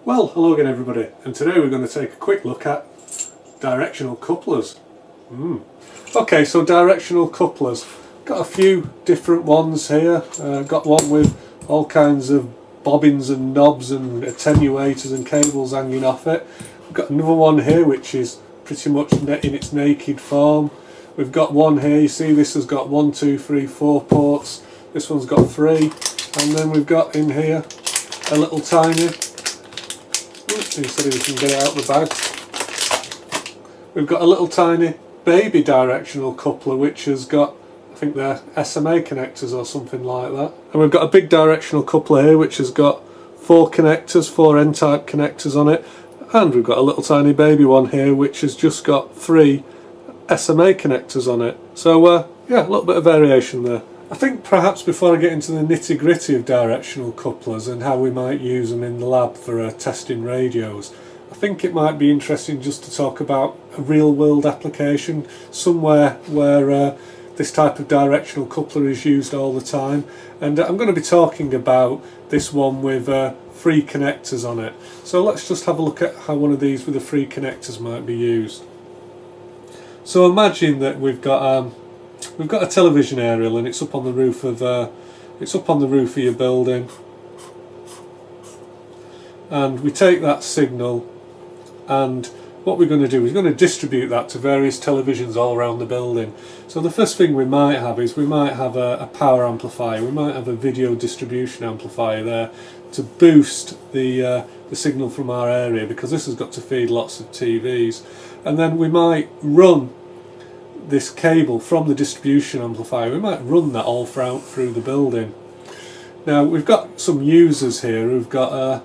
Well, hello again everybody, and today we're going to take a quick look at directional couplers. Okay, so directional couplers. Got a few different ones here. Got one with all kinds of bobbins and knobs and attenuators and cables hanging off it. We've got another one here which is pretty much in its naked form. We've got one here, you see this has got 1, 2, 3, 4 ports. This one's got 3. And then we've got in here a little tiny, instead of we can get it out of the bag, we've got a little tiny baby directional coupler which has got, I think they're SMA connectors or something like that. And we've got a big directional coupler here which has got 4 connectors, 4 N-type connectors on it. And we've got a little tiny baby one here which has just got 3 SMA connectors on it. So yeah, a little bit of variation there. I think perhaps before I get into the nitty-gritty of directional couplers and how we might use them in the lab for testing radios, I think it might be interesting just to talk about a real-world application, somewhere where this type of directional coupler is used all the time. And I'm going to be talking about this one with 3 connectors on it. So let's just have a look at how one of these with the 3 connectors might be used. So imagine that we've got a television aerial and it's up on the roof of your building, and we take that signal, and what we're going to do is we're going to distribute that to various televisions all around the building. So the first thing we might have is we might have a power amplifier, we might have a video distribution amplifier there to boost the signal from our area, because this has got to feed lots of TVs. And then we might run this cable from the distribution amplifier, we might run that all through the building. Now we've got some users here who've got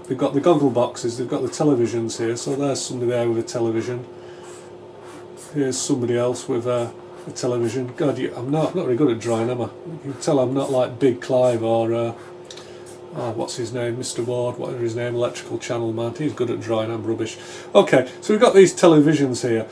they've got the goggle boxes, they've got the televisions here, so there's somebody there with a television. Here's somebody else with a television. God, I'm not very good at drawing, am I? You can tell I'm not like Big Clive or what's his name, Mr. Ward, whatever his name, electrical channel man. He's good at drawing, I'm rubbish. Okay, so we've got these televisions here,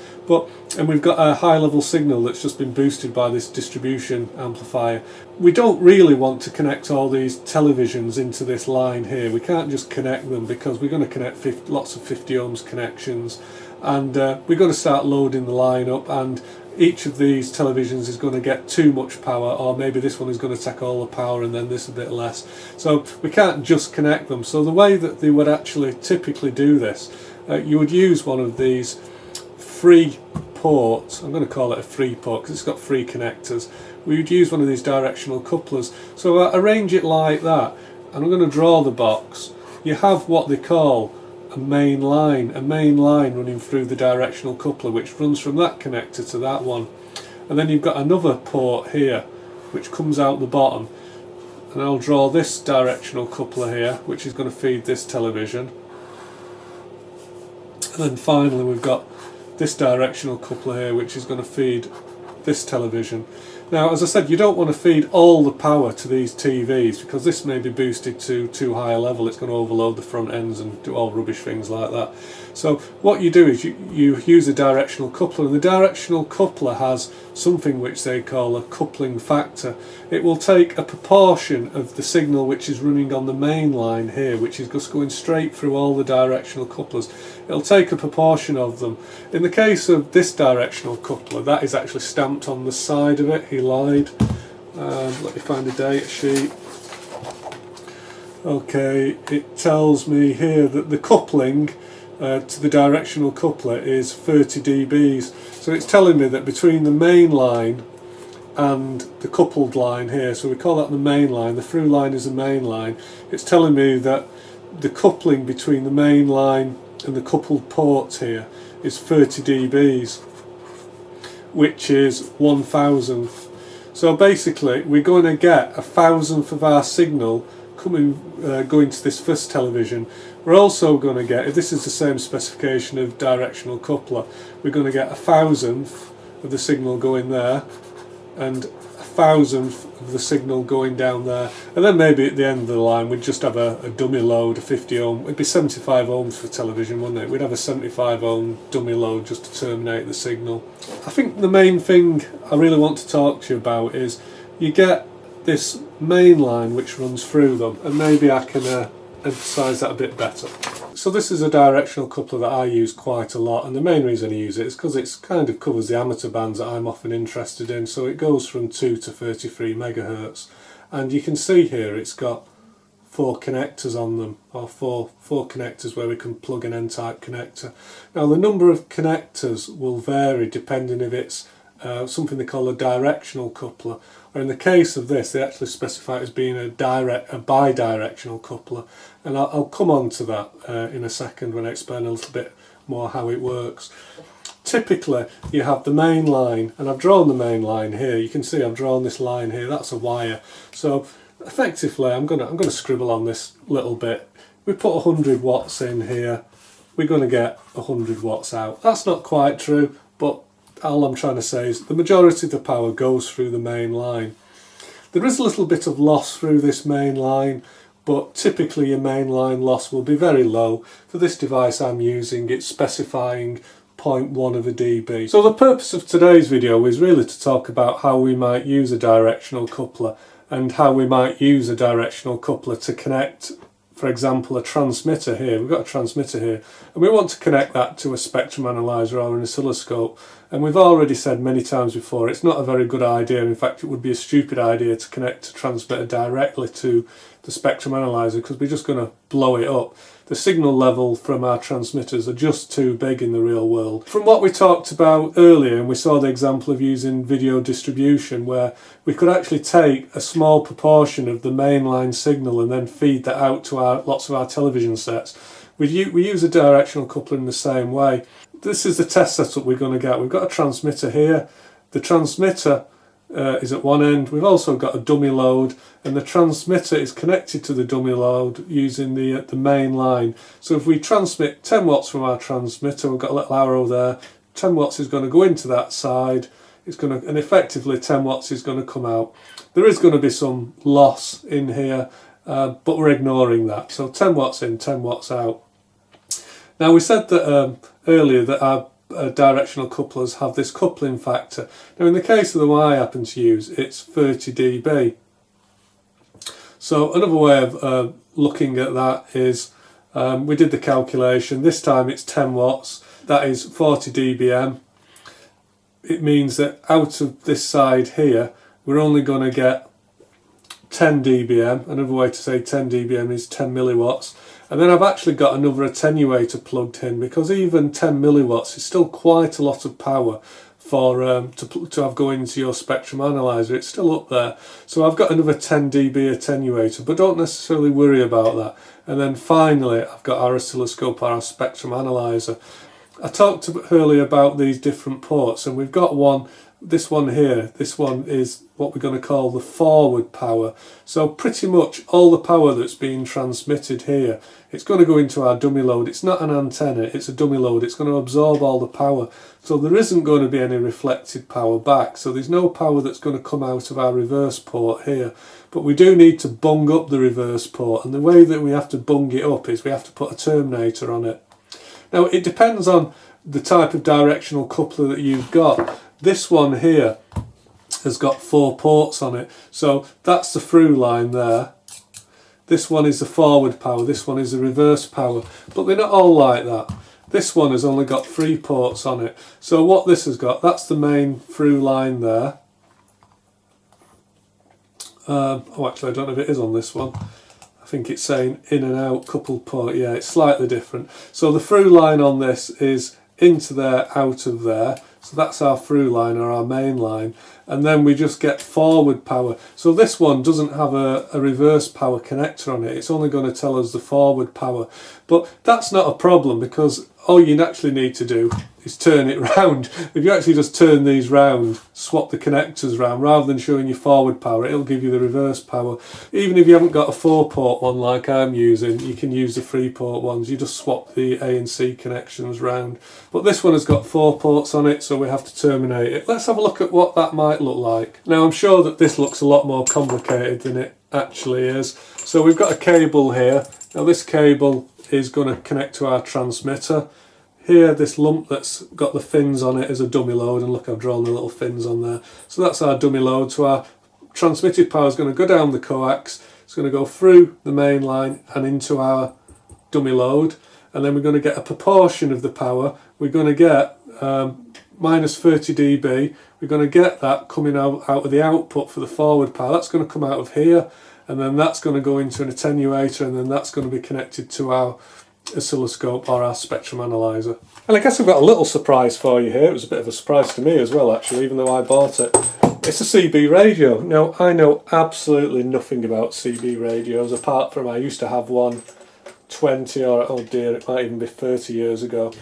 and we've got a high level signal that's just been boosted by this distribution amplifier. We don't really want to connect all these televisions into this line here. We can't just connect them, because we're going to connect lots of 50 ohms connections, and we're going to start loading the line up, and each of these televisions is going to get too much power, or maybe this one is going to take all the power and then this a bit less. So we can't just connect them. So the way that they would actually typically do this, you would use one of these 3 ports, I'm going to call it a 3 port because it's got 3 connectors. We would use one of these directional couplers. So arrange it like that, and I'm going to draw the box. You have what they call a main line running through the directional coupler, which runs from that connector to that one, and then you've got another port here which comes out the bottom, and I'll draw this directional coupler here which is going to feed this television, and then finally we've got this directional coupler here which is going to feed this television. Now, as I said, you don't want to feed all the power to these TVs, because this may be boosted to too high a level. It's going to overload the front ends and do all rubbish things like that. So what you do is you use a directional coupler, and the directional coupler has something which they call a coupling factor. It will take a proportion of the signal which is running on the main line here, which is just going straight through all the directional couplers. It'll take a proportion of them. In the case of this directional coupler, that is actually stamped on the side of it. He lied. Let me find a data sheet. Okay, it tells me here that the coupling to the directional coupler is 30 dBs. So it's telling me that between the main line and the coupled line here, so we call that the main line, the through line is the main line, it's telling me that the coupling between the main line and the coupled ports here is 30 dBs, which is 1,000th. So basically we're going to get 1,000th of our signal going to this first television. We're also going to get, if this is the same specification of directional coupler, we're going to get 1,000th of the signal going there, and 1,000th of the signal going down there, and then maybe at the end of the line we'd just have a dummy load, a 50 ohm, it'd be 75 ohms for television, wouldn't it? We'd have a 75 ohm dummy load just to terminate the signal. I think the main thing I really want to talk to you about is you get this main line which runs through them, and maybe I can emphasise that a bit better. So this is a directional coupler that I use quite a lot, and the main reason I use it is because it kind of covers the amateur bands that I'm often interested in. So it goes from 2 to 33 megahertz, and you can see here it's got 4 connectors on them, or four connectors where we can plug an N-type connector. Now the number of connectors will vary depending if it's something they call a directional coupler, or in the case of this they actually specify it as being a bidirectional coupler, and I'll come on to that in a second when I explain a little bit more how it works. Typically you have the main line, and I've drawn the main line here. You can see I've drawn this line here, that's a wire. So effectively I'm gonna scribble on this little bit. We put 100 watts in here, we're going to get 100 watts out. That's not quite true, but all I'm trying to say is the majority of the power goes through the main line. There is a little bit of loss through this main line, but typically your main line loss will be very low. For this device I'm using, it's specifying 0.1 of a dB. So the purpose of today's video is really to talk about how we might use a directional coupler, and how we might use a directional coupler to connect, for example, a transmitter here. We've got a transmitter here, and we want to connect that to a spectrum analyzer or an oscilloscope. And we've already said many times before, it's not a very good idea. In fact, it would be a stupid idea to connect a transmitter directly to the spectrum analyzer, because we're just going to blow it up. The signal level from our transmitters are just too big in the real world. From what we talked about earlier, and we saw the example of using video distribution, where we could actually take a small proportion of the mainline signal and then feed that out to lots of our television sets. We use a directional coupler in the same way. This is the test setup we're going to get. We've got a transmitter here. The transmitter is at one end. We've also got a dummy load, and the transmitter is connected to the dummy load using the main line. So if we transmit 10 watts from our transmitter, we've got a little arrow there, 10 watts is going to go into that side, and effectively 10 watts is going to come out. There is going to be some loss in here, but we're ignoring that. So 10 watts in, 10 watts out. Now we said that earlier that our directional couplers have this coupling factor. Now in the case of the one I happen to use, it's 30 dB. So another way of looking at that is, we did the calculation. This time it's 10 watts, that is 40 dBm. It means that out of this side here we're only going to get 10 dBm. Another way to say 10 dBm is 10 milliwatts. And then I've actually got another attenuator plugged in, because even 10 milliwatts is still quite a lot of power for to have going into your spectrum analyzer. It's still up there. So I've got another 10 dB attenuator, but don't necessarily worry about that. And then finally I've got our oscilloscope, our spectrum analyzer. I talked earlier about these different ports, and we've got one. This one here, this one is what we're going to call the forward power. So pretty much all the power that's being transmitted here, it's going to go into our dummy load. It's not an antenna, it's a dummy load. It's going to absorb all the power. So there isn't going to be any reflected power back. So there's no power that's going to come out of our reverse port here. But we do need to bung up the reverse port, and the way that we have to bung it up is we have to put a terminator on it. Now it depends on the type of directional coupler that you've got. This one here has got 4 ports on it, so that's the through line there. This one is the forward power, this one is the reverse power, but they're not all like that. This one has only got 3 ports on it, so what this has got, that's the main through line there. Oh, actually I don't know if it is on this one. I think it's saying in and out coupled port. Yeah, it's slightly different. So the through line on this is into there, out of there. So that's our through line, or our main line, and then we just get forward power. So this one doesn't have a reverse power connector on it, it's only going to tell us the forward power. But that's not a problem, because all you actually need to do is turn it round. If you actually just turn these round, swap the connectors round, rather than showing you forward power, it'll give you the reverse power. Even if you haven't got a 4-port one like I'm using, you can use the 3-port ones. You just swap the A and C connections round. But this one has got 4 ports on it, so we have to terminate it. Let's have a look at what that might look like. Now I'm sure that this looks a lot more complicated than it actually is. So we've got a cable here. Now this cable is going to connect to our transmitter. Here, this lump that's got the fins on it is a dummy load, and look, I've drawn the little fins on there. So that's our dummy load. So our transmitted power is going to go down the coax, It's going to go through the main line and into our dummy load, and then we're going to get a proportion of the power. We're going to get minus 30 dB. We're going to get that coming out of the output for the forward power. That's going to come out of here, and then that's going to go into an attenuator, and then that's going to be connected to our oscilloscope or our spectrum analyzer. And I guess I've got a little surprise for you here. It was a bit of a surprise to me as well, actually, even though I bought it. It's a CB radio. Now, I know absolutely nothing about CB radios, apart from I used to have one 20 or, oh dear, it might even be 30 years ago.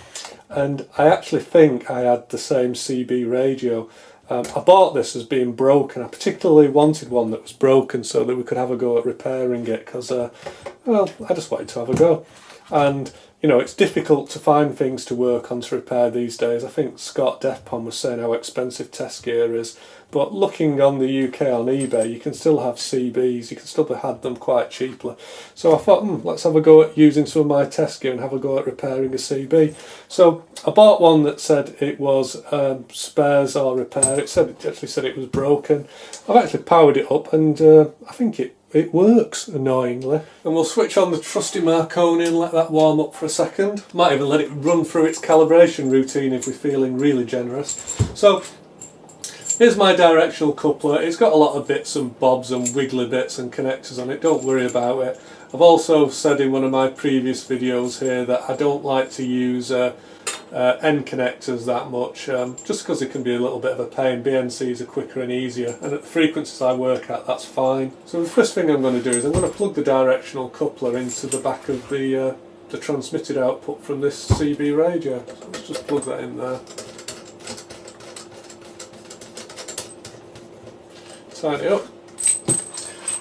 And I actually think I had the same CB radio. I bought this as being broken. I particularly wanted one that was broken so that we could have a go at repairing it, because, well, I just wanted to have a go. And you know, it's difficult to find things to work on to repair these days. I think Scott Defpon was saying how expensive test gear is, but looking on the UK on eBay, you can still have CBs, you can still have them quite cheaply. So I thought, let's have a go at using some of my test gear and have a go at repairing a CB. So I bought one that said it was spares or repair. It actually said it was broken. I've actually powered it up, and I think it works, annoyingly. And we'll switch on the trusty Marconi and let that warm up for a second. Might even let it run through its calibration routine if we're feeling really generous. So here's my directional coupler. It's got a lot of bits and bobs and wiggly bits and connectors on it, don't worry about it. I've also said in one of my previous videos here that I don't like to use end connectors that much, just because it can be a little bit of a pain. BNCs are quicker and easier, and at the frequencies I work at, that's fine. So the first thing I'm going to do is I'm going to plug the directional coupler into the back of the transmitted output from this CB radio. So let's just plug that in there. Sign it up.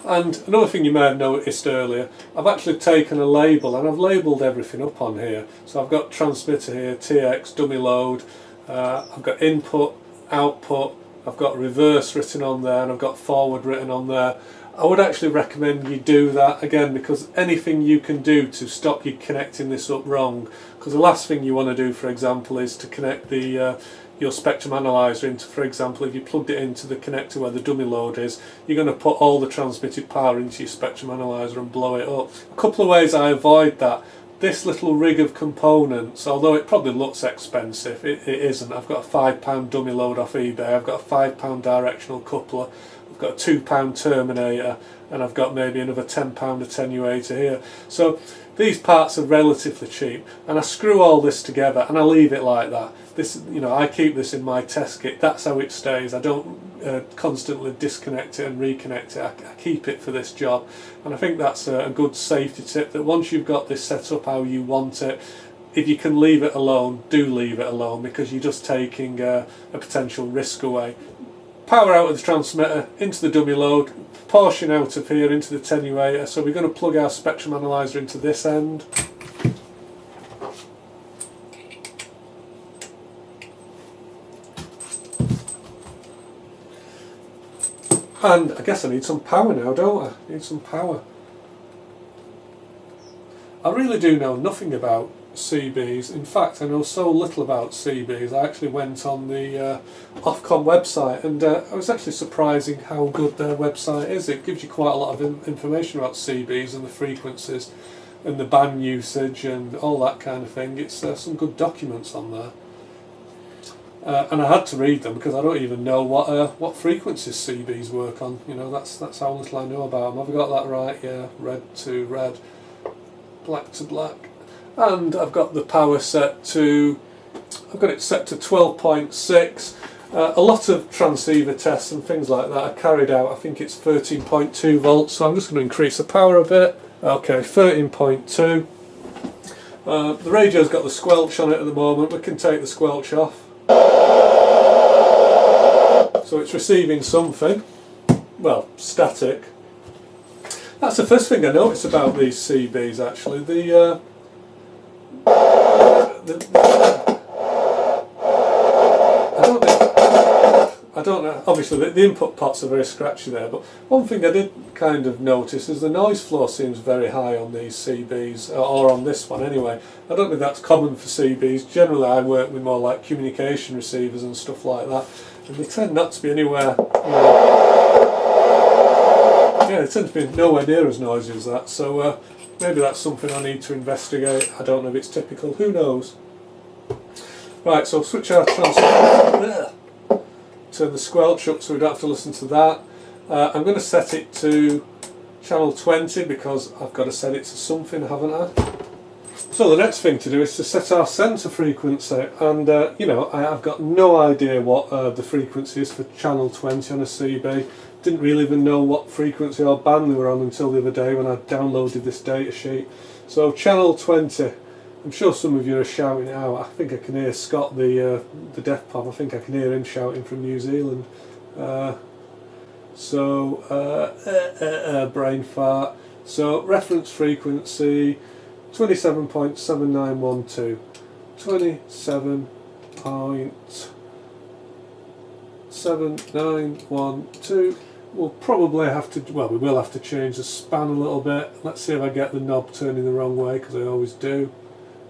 And another thing you may have noticed earlier, I've actually taken a label and I've labelled everything up on here. So I've got transmitter here, TX, dummy load, I've got input, output, I've got reverse written on there, and I've got forward written on there. I would actually recommend you do that again, because anything you can do to stop you connecting this up wrong, because the last thing you want to do, for example, is to connect the your spectrum analyzer into, for example, if you plugged it into the connector where the dummy load is, you're going to put all the transmitted power into your spectrum analyzer and blow it up. A couple of ways I avoid that. This little rig of components, although it probably looks expensive, it isn't. I've got a £5 dummy load off eBay, I've got a £5 directional coupler, I've got a £2 terminator, and I've got maybe another £10 attenuator here. So these parts are relatively cheap, and I screw all this together and I leave it like that. This, you know, I keep this in my test kit. That's how it stays. I don't constantly disconnect it and reconnect it. I keep it for this job, and I think that's a good safety tip, that once you've got this set up how you want it, if you can leave it alone, do leave it alone, because you're just taking a potential risk away. Power out of the transmitter into the dummy load, portion out of here into the attenuator. So we're going to plug our spectrum analyzer into this end. And I guess I need some power now, don't I? Need some power. I really do know nothing about CBs. In fact, I know so little about CBs. I actually went on the Ofcom website, and I was actually surprising how good their website is. It gives you quite a lot of information about CBs and the frequencies and the band usage and all that kind of thing. It's some good documents on there. And I had to read them because I don't even know what frequencies CBs work on. You know, that's how little I know about them. Have I got that right? Yeah, red to red, black to black. And I've got the power set to, I've got it set to 12.6. A lot of transceiver tests and things like that are carried out. I think it's 13.2 volts, so I'm just going to increase the power a bit. Okay, 13.2. The radio's got the squelch on it at the moment. We can take the squelch off. So it's receiving something. Well, static. That's the first thing I noticed about these CBs, actually. I don't know, obviously the input pots are very scratchy there, but one thing I did kind of notice is the noise floor seems very high on these CBs, or on this one anyway. I don't think that's common for CBs. Generally I work with more like communication receivers and stuff like that, and they tend not to be anywhere, you know, Yeah, it tends to be nowhere near as noisy as that, so maybe that's something I need to investigate. I don't know if it's typical, who knows. Right, so switch our transmitter, turn the squelch up so we don't have to listen to that. I'm going to set it to channel 20 because I've got to set it to something, haven't I? So the next thing to do is to set our centre frequency, and you know, I've got no idea what the frequency is for channel 20 on a CB. Didn't really even know what frequency or band they were on until the other day when I downloaded this data sheet. So channel 20, I'm sure some of you are shouting it out. I think I can hear Scott, the deaf pop, I think I can hear him shouting from New Zealand. Brain fart. So reference frequency 27.7912. 27.7912. We'll probably have to, well, we will have to change the span a little bit. Let's see if I get the knob turning the wrong way, because I always do.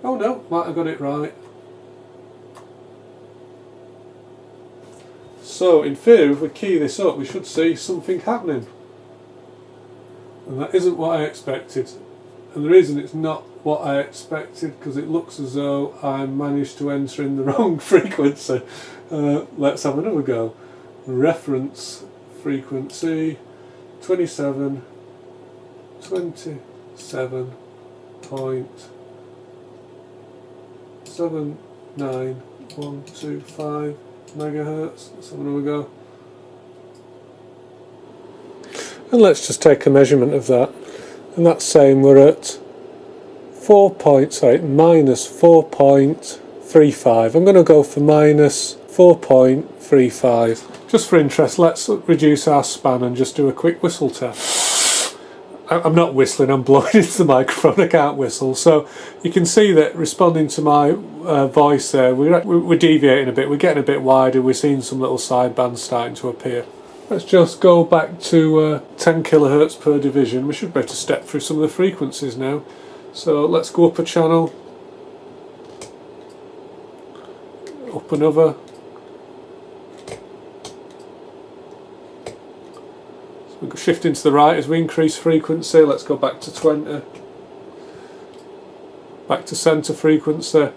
Oh no, might have got it right. So in theory, if we key this up, we should see something happening. And that isn't what I expected. And the reason it's not what I expected, because it looks as though I managed to enter in the wrong frequency. Let's have another go. Reference frequency 27.79125 megahertz. Let's have another go. And let's just take a measurement of that. And that's saying we're at minus 4.35. I'm going to go for minus 4.35. Just for interest, let's reduce our span and just do a quick whistle test. I'm not whistling, I'm blowing into the microphone, I can't whistle. So you can see that responding to my voice there, we're deviating a bit, we're getting a bit wider, we're seeing some little sidebands starting to appear. Let's just go back to 10 kilohertz per division. We should be able to step through some of the frequencies now. So let's go up a channel, up another. So we'll shift into the right as we increase frequency. Let's go back to 20. Back to centre frequency.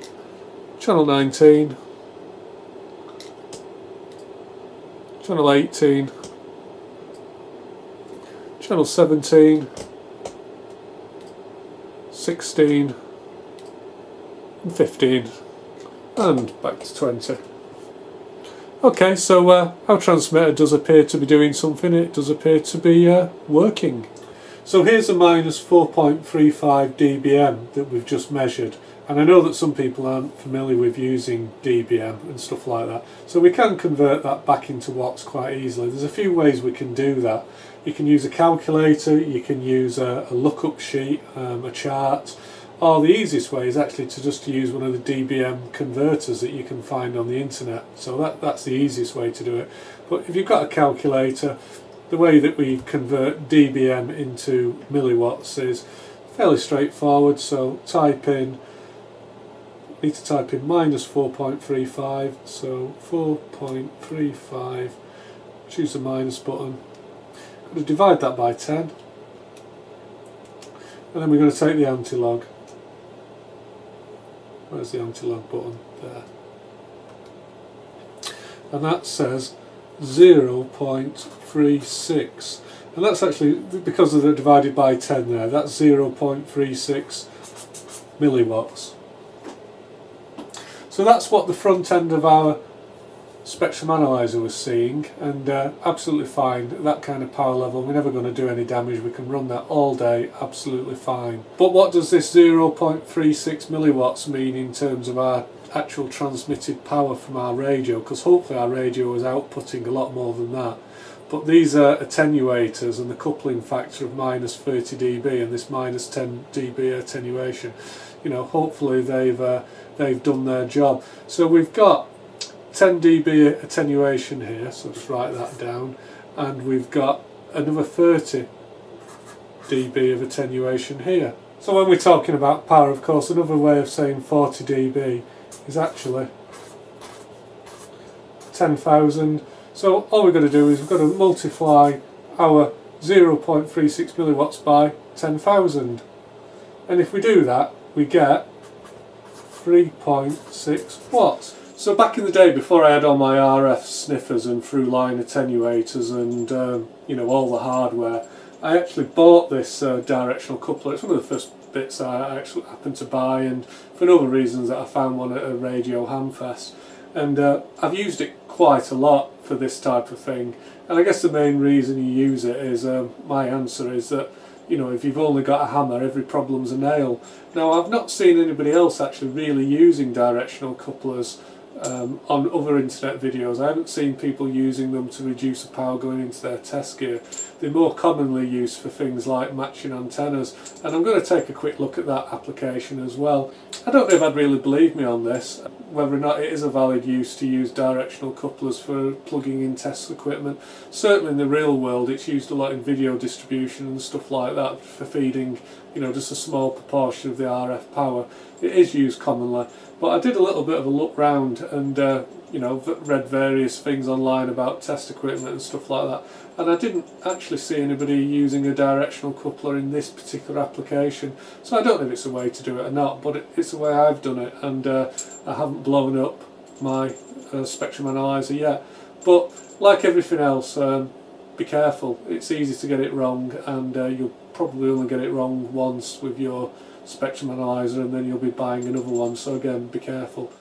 Channel 19. Channel 18. Channel 17. 16 and 15 and back to 20. Okay, so our transmitter does appear to be doing something, it does appear to be working. So here's a minus 4.35 dBm that we've just measured, and I know that some people aren't familiar with using dBm and stuff like that, so we can convert that back into watts quite easily. There's a few ways we can do that. You can use a calculator, you can use a lookup sheet, a chart, or the easiest way is actually to just use one of the DBM converters that you can find on the internet. So that's the easiest way to do it. But if you've got a calculator, the way that we convert dBm into milliwatts is fairly straightforward. So need to type in minus 4.35, so 4.35, choose the minus button. We're going to divide that by 10, and then we're going to take the anti-log. Where's the anti-log button? There. And that says 0.36, and that's actually, because of the divided by 10 there, that's 0.36 milliwatts. So that's what the front end of our spectrum analyzer was seeing, and absolutely fine at that kind of power level. We're never going to do any damage, we can run that all day absolutely fine. But what does this 0.36 milliwatts mean in terms of our actual transmitted power from our radio? Because hopefully our radio was outputting a lot more than that. But these are attenuators, and the coupling factor of minus 30 dB and this minus 10 dB attenuation, you know, hopefully they've done their job. So we've got 10 dB attenuation here, so just write that down, and we've got another 30 dB of attenuation here. So when we're talking about power, of course, another way of saying 40 dB is actually 10,000. So all we've got to do is we've got to multiply our 0.36 milliwatts by 10,000. And if we do that, we get 3.6 watts. So back in the day, before I had all my RF sniffers and through line attenuators and you know, all the hardware, I actually bought this directional coupler. It's one of the first bits I actually happened to buy, and for other reasons that I found one at a radio hamfest. And I've used it quite a lot for this type of thing. And I guess the main reason you use it is, my answer is that, you know, if you've only got a hammer, every problem's a nail. Now, I've not seen anybody else actually really using directional couplers on other internet videos. I haven't seen people using them to reduce the power going into their test gear. They're more commonly used for things like matching antennas, and I'm going to take a quick look at that application as well. I don't know if I'd really believe me on this, whether or not it is a valid use to use directional couplers for plugging in test equipment. Certainly in the real world it's used a lot in video distribution and stuff like that for feeding, you know, just a small proportion of the RF power. It is used commonly, but I did a little bit of a look round and you know, read various things online about test equipment and stuff like that, and I didn't actually see anybody using a directional coupler in this particular application. So I don't know if it's a way to do it or not, but it's the way I've done it, and I haven't blown up my spectrum analyzer yet. But like everything else, be careful. It's easy to get it wrong, and you'll probably only get it wrong once with your spectrum analyzer, and then you'll be buying another one. So again, be careful.